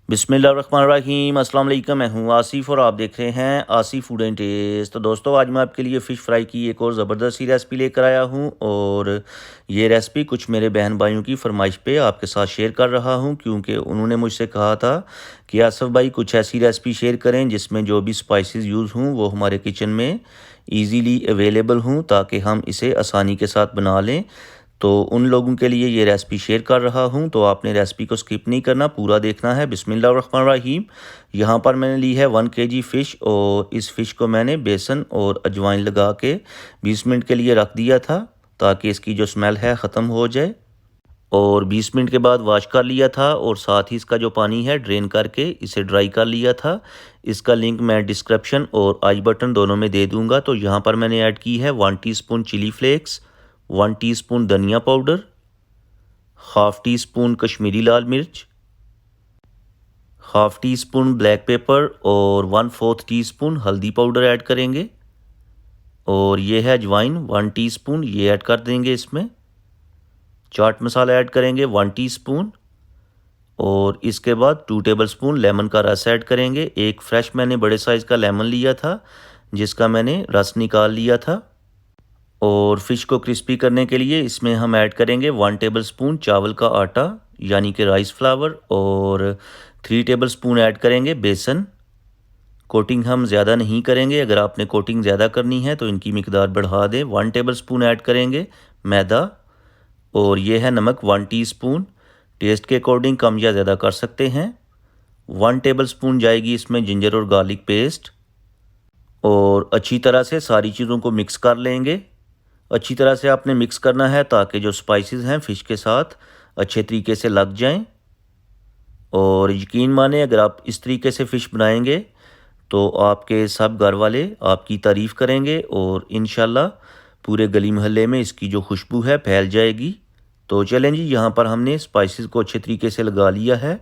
बिस्मिल्लाहिर्रहमानिर्रहीम अस्सलाम वालेकुम। मैं हूँ आसिफ और आप देख रहे हैं आसिफ फूड एंड टेस्ट। तो दोस्तों आज मैं आपके लिए फ़िश फ्राई की एक और ज़बरदस्त सी रेसिपी लेकर आया हूँ और ये रेसिपी कुछ मेरे बहन भाइयों की फरमाइश पे आपके साथ शेयर कर रहा हूँ, क्योंकि उन्होंने मुझसे कहा था कि आसिफ भाई कुछ ऐसी रेसिपी शेयर करें जिसमें जो भी स्पाइसेस यूज़ हों वो हमारे किचन में ईज़िली अवेलेबल हों ताकि हम इसे आसानी के साथ बना लें। तो उन लोगों के लिए ये रेसिपी शेयर कर रहा हूँ, तो आपने रेसिपी को स्किप नहीं करना, पूरा देखना है। बिस्मिल्लाहिर्रहमानिर्रहीम। यहाँ पर मैंने ली है 1 kg फ़िश और इस फ़िश को मैंने बेसन और अजवाइन लगा के 20 मिनट के लिए रख दिया था ताकि इसकी जो स्मेल है ख़त्म हो जाए। और 20 मिनट के बाद वॉश कर लिया था और साथ ही इसका जो पानी है ड्रेन करके इसे ड्राई कर लिया था। इसका लिंक मैं डिस्क्रिप्शन और आई बटन दोनों में दे दूँगा। तो यहाँ पर मैंने ऐड की है 1 टीस्पून चिली फ्लेक्स, 1 टीस्पून धनिया powder, half teaspoon Kashmiri लाल मिर्च, half teaspoon black pepper और 1/4 टीस्पून हल्दी पाउडर ऐड करेंगे। और ये है अजवाइन 1 टीस्पून, ये ऐड कर देंगे इसमें। चाट मसाला ऐड करेंगे 1 टीस्पून और इसके बाद 2 टेबलस्पून लेमन का रस ऐड करेंगे। एक फ्रेश मैंने बड़े साइज़ का लेमन लिया था जिसका मैंने रस निकाल लिया था। और फ़िश को क्रिस्पी करने के लिए इसमें हम ऐड करेंगे 1 टेबलस्पून चावल का आटा यानी कि राइस फ्लावर और 3 टेबलस्पून ऐड करेंगे बेसन। कोटिंग हम ज़्यादा नहीं करेंगे, अगर आपने कोटिंग ज़्यादा करनी है तो इनकी मिकदार बढ़ा दें। 1 टेबलस्पून ऐड करेंगे मैदा और ये है नमक 1 टीस्पून, टेस्ट के अकॉर्डिंग कम या ज़्यादा कर सकते हैं। 1 टेबलस्पून जाएगी इसमें जिंजर और गार्लिक पेस्ट और अच्छी तरह से सारी चीज़ों को मिक्स कर लेंगे। अच्छी तरह से आपने मिक्स करना है ताकि जो स्पाइसेस हैं फ़िश के साथ अच्छे तरीके से लग जाएं। और यकीन माने अगर आप इस तरीके से फ़िश बनाएंगे तो आपके सब घर वाले आपकी तारीफ़ करेंगे और इंशाल्लाह पूरे गली मोहल्ले में इसकी जो खुशबू है फैल जाएगी। तो चलें जी, यहाँ पर हमने स्पाइसेस को अच्छे तरीके से लगा लिया है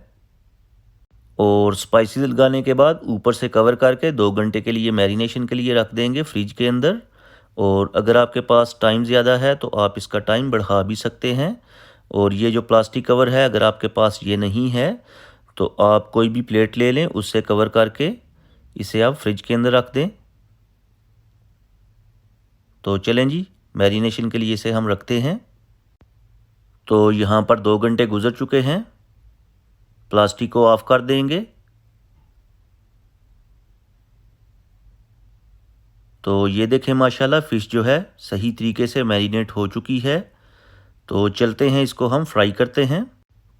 और स्पाइसेस लगाने के बाद ऊपर से कवर करके 2 घंटे के लिए मैरिनेशन के लिए रख देंगे फ्रिज के अंदर। और अगर आपके पास टाइम ज़्यादा है तो आप इसका टाइम बढ़ा भी सकते हैं। और ये जो प्लास्टिक कवर है अगर आपके पास ये नहीं है तो आप कोई भी प्लेट ले लें, उससे कवर करके इसे आप फ्रिज के अंदर रख दें। तो चलें जी, मैरिनेशन के लिए इसे हम रखते हैं। तो यहाँ पर 2 घंटे गुजर चुके हैं, प्लास्टिक को ऑफ कर देंगे। तो ये देखें माशाल्लाह फ़िश जो है सही तरीके से मैरिनेट हो चुकी है। तो चलते हैं, इसको हम फ्राई करते हैं।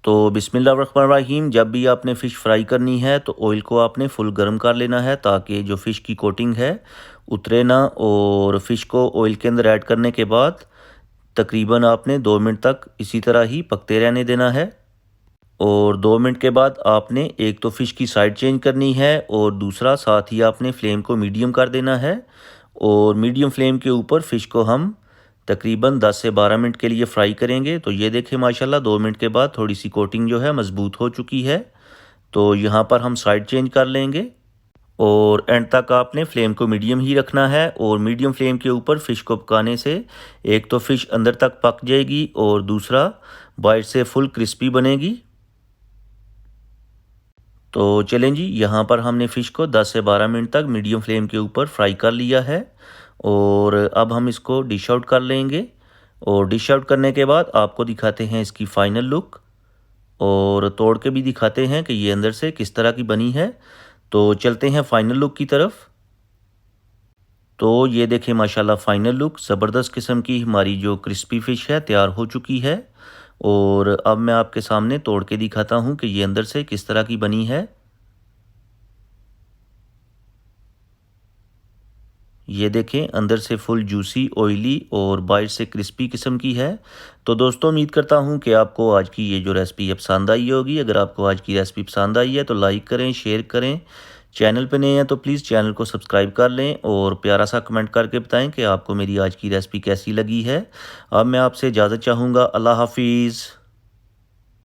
तो बिस्मिल्लाहिर्रहमानिर्रहीम, जब भी आपने फ़िश फ्राई करनी है तो ऑयल को आपने फुल गर्म कर लेना है ताकि जो फ़िश की कोटिंग है उतरे ना। और फ़िश को ऑयल के अंदर ऐड करने के बाद तकरीबन आपने 2 मिनट तक इसी तरह ही पकते रहने देना है। और 2 मिनट के बाद आपने एक तो फ़िश की साइड चेंज करनी है और दूसरा साथ ही आपने फ्लेम को मीडियम कर देना है। और मीडियम फ्लेम के ऊपर फ़िश को हम तकरीबन 10 से 12 मिनट के लिए फ्राई करेंगे। तो ये देखें माशाल्लाह 2 मिनट के बाद थोड़ी सी कोटिंग जो है मज़बूत हो चुकी है। तो यहाँ पर हम साइड चेंज कर लेंगे और एंड तक आपने फ्लेम को मीडियम ही रखना है। और मीडियम फ्लेम के ऊपर फ़िश को पकाने से एक तो फ़िश अंदर तक पक जाएगी और दूसरा बाइट से फुल क्रिस्पी बनेगी। तो चलें जी, यहाँ पर हमने फ़िश को 10 से 12 मिनट तक मीडियम फ्लेम के ऊपर फ्राई कर लिया है और अब हम इसको डिश आउट कर लेंगे। और डिश आउट करने के बाद आपको दिखाते हैं इसकी फ़ाइनल लुक और तोड़ के भी दिखाते हैं कि ये अंदर से किस तरह की बनी है। तो चलते हैं फ़ाइनल लुक की तरफ। तो ये देखें माशाल्लाह फ़ाइनल लुक, ज़बरदस्त किस्म की हमारी जो क्रिस्पी फ़िश है तैयार हो चुकी है। और अब मैं आपके सामने तोड़ के दिखाता हूँ कि ये अंदर से किस तरह की बनी है। ये देखें अंदर से फुल जूसी, ऑयली और बाहर से क्रिस्पी किस्म की है। तो दोस्तों उम्मीद करता हूँ कि आपको आज की ये जो रेसिपी है पसंद आई होगी। अगर आपको आज की रेसिपी पसंद आई है तो लाइक करें, शेयर करें। चैनल पे नए हैं तो प्लीज़ चैनल को सब्सक्राइब कर लें और प्यारा सा कमेंट करके बताएं कि आपको मेरी आज की रेसिपी कैसी लगी है। अब मैं आपसे इजाज़त चाहूँगा। अल्लाह हाफिज़।